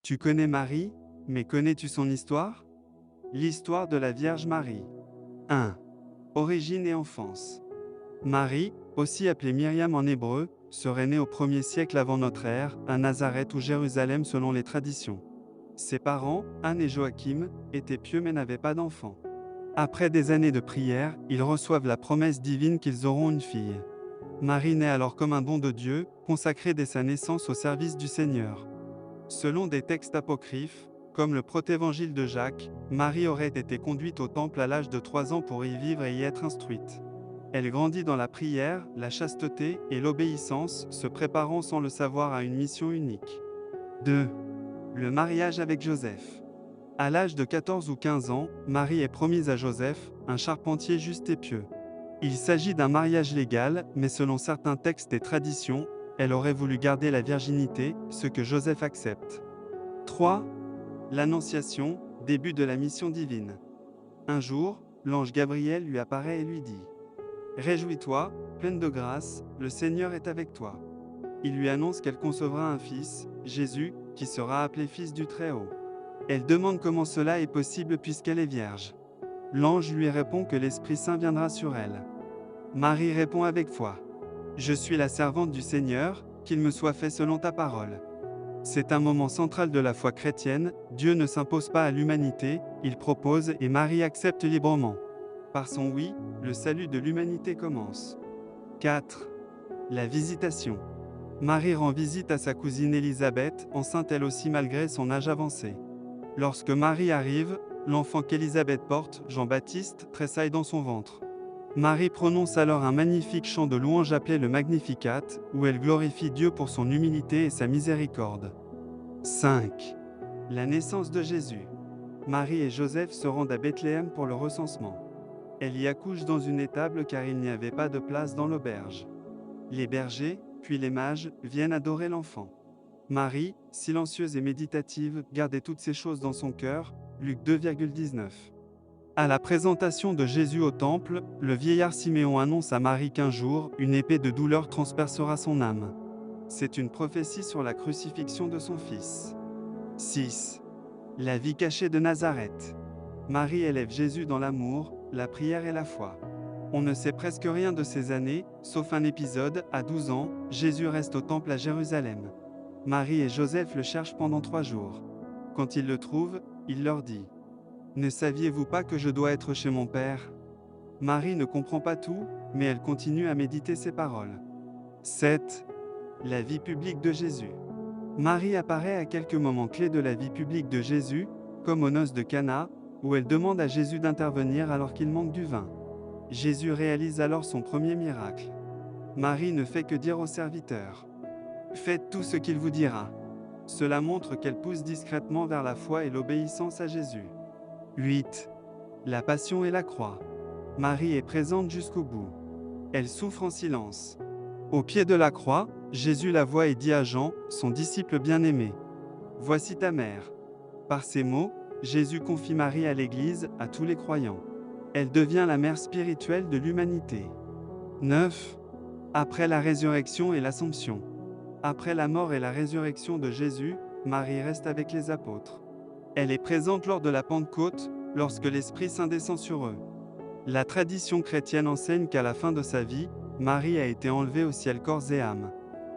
Tu connais Marie, mais connais-tu son histoire? L'histoire de la Vierge Marie. 1. Origine et enfance. Marie, aussi appelée Myriam en hébreu, serait née au 1er siècle avant notre ère, à Nazareth ou Jérusalem selon les traditions. Ses parents, Anne et Joachim, étaient pieux mais n'avaient pas d'enfants. Après des années de prière, ils reçoivent la promesse divine qu'ils auront une fille. Marie naît alors comme un don de Dieu, consacrée dès sa naissance au service du Seigneur. Selon des textes apocryphes, comme le protévangile de Jacques, Marie aurait été conduite au temple à l'âge de 3 ans pour y vivre et y être instruite. Elle grandit dans la prière, la chasteté et l'obéissance, se préparant sans le savoir à une mission unique. 2. Le mariage avec Joseph. À l'âge de 14 ou 15 ans, Marie est promise à Joseph, un charpentier juste et pieux. Il s'agit d'un mariage légal, mais selon certains textes et traditions, elle aurait voulu garder la virginité, ce que Joseph accepte. 3. L'Annonciation, début de la mission divine. Un jour, l'ange Gabriel lui apparaît et lui dit : Réjouis-toi, pleine de grâce, le Seigneur est avec toi. Il lui annonce qu'elle concevra un fils, Jésus, qui sera appelé Fils du Très-Haut. Elle demande comment cela est possible puisqu'elle est vierge. L'ange lui répond que l'Esprit Saint viendra sur elle. Marie répond avec foi : Je suis la servante du Seigneur, qu'il me soit fait selon ta parole. C'est un moment central de la foi chrétienne, Dieu ne s'impose pas à l'humanité, il propose et Marie accepte librement. Par son oui, le salut de l'humanité commence. 4. La visitation. Marie rend visite à sa cousine Élisabeth, enceinte elle aussi malgré son âge avancé. Lorsque Marie arrive, l'enfant qu'Élisabeth porte, Jean-Baptiste, tressaille dans son ventre. Marie prononce alors un magnifique chant de louange appelé le Magnificat, où elle glorifie Dieu pour son humilité et sa miséricorde. 5. La naissance de Jésus. Marie et Joseph se rendent à Bethléem pour le recensement. Elle y accouche dans une étable car il n'y avait pas de place dans l'auberge. Les bergers, puis les mages, viennent adorer l'enfant. Marie, silencieuse et méditative, gardait toutes ces choses dans son cœur. Luc 2,19. À la présentation de Jésus au temple, le vieillard Siméon annonce à Marie qu'un jour, une épée de douleur transpercera son âme. C'est une prophétie sur la crucifixion de son fils. 6. La vie cachée de Nazareth. Marie élève Jésus dans l'amour, la prière et la foi. On ne sait presque rien de ces années, sauf un épisode, à 12 ans, Jésus reste au temple à Jérusalem. Marie et Joseph le cherchent pendant 3 jours. Quand ils le trouvent, il leur dit : Ne saviez-vous pas que je dois être chez mon Père ? Marie ne comprend pas tout, mais elle continue à méditer ses paroles. 7. La vie publique de Jésus. Marie apparaît à quelques moments clés de la vie publique de Jésus, comme aux noces de Cana, où elle demande à Jésus d'intervenir alors qu'il manque du vin. Jésus réalise alors son premier miracle. Marie ne fait que dire aux serviteurs : Faites tout ce qu'il vous dira. Cela montre qu'elle pousse discrètement vers la foi et l'obéissance à Jésus. 8. La passion et la croix. Marie est présente jusqu'au bout. Elle souffre en silence. Au pied de la croix, Jésus la voit et dit à Jean, son disciple bien-aimé : Voici ta mère. Par ces mots, Jésus confie Marie à l'Église, à tous les croyants. Elle devient la mère spirituelle de l'humanité. 9. Après la résurrection et l'Assomption. Après la mort et la résurrection de Jésus, Marie reste avec les apôtres. Elle est présente lors de la Pentecôte, lorsque l'Esprit Saint descend sur eux. La tradition chrétienne enseigne qu'à la fin de sa vie, Marie a été enlevée au ciel corps et âme.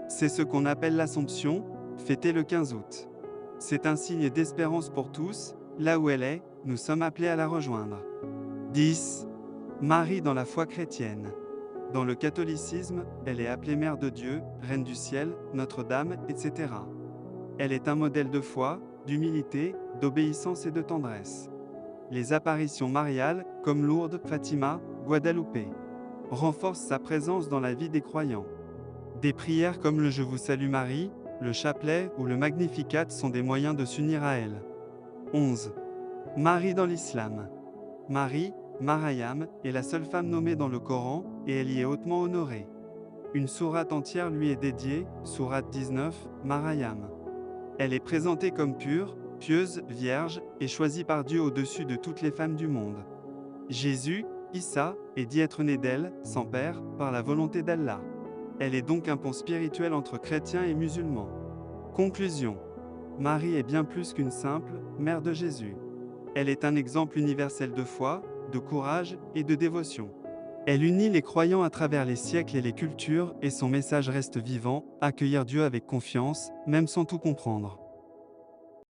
C'est ce qu'on appelle l'Assomption, fêtée le 15 août. C'est un signe d'espérance pour tous, là où elle est, nous sommes appelés à la rejoindre. 10. Marie dans la foi chrétienne. Dans le catholicisme, elle est appelée Mère de Dieu, Reine du ciel, Notre-Dame, etc. Elle est un modèle de foi, d'humilité, d'obéissance et de tendresse. Les apparitions mariales, comme Lourdes, Fatima, Guadeloupe, renforcent sa présence dans la vie des croyants. Des prières comme le Je vous salue Marie, le chapelet ou le Magnificat sont des moyens de s'unir à elle. 11. Marie dans l'islam. Marie, Mariam, est la seule femme nommée dans le Coran, et elle y est hautement honorée. Une sourate entière lui est dédiée, sourate 19, Mariam. Elle est présentée comme pure, pieuse, vierge, et choisie par Dieu au-dessus de toutes les femmes du monde. Jésus, Issa, est dit être né d'elle, sans père, par la volonté d'Allah. Elle est donc un pont spirituel entre chrétiens et musulmans. Conclusion. Marie est bien plus qu'une simple mère de Jésus. Elle est un exemple universel de foi, de courage et de dévotion. Elle unit les croyants à travers les siècles et les cultures, et son message reste vivant: accueillir Dieu avec confiance, même sans tout comprendre.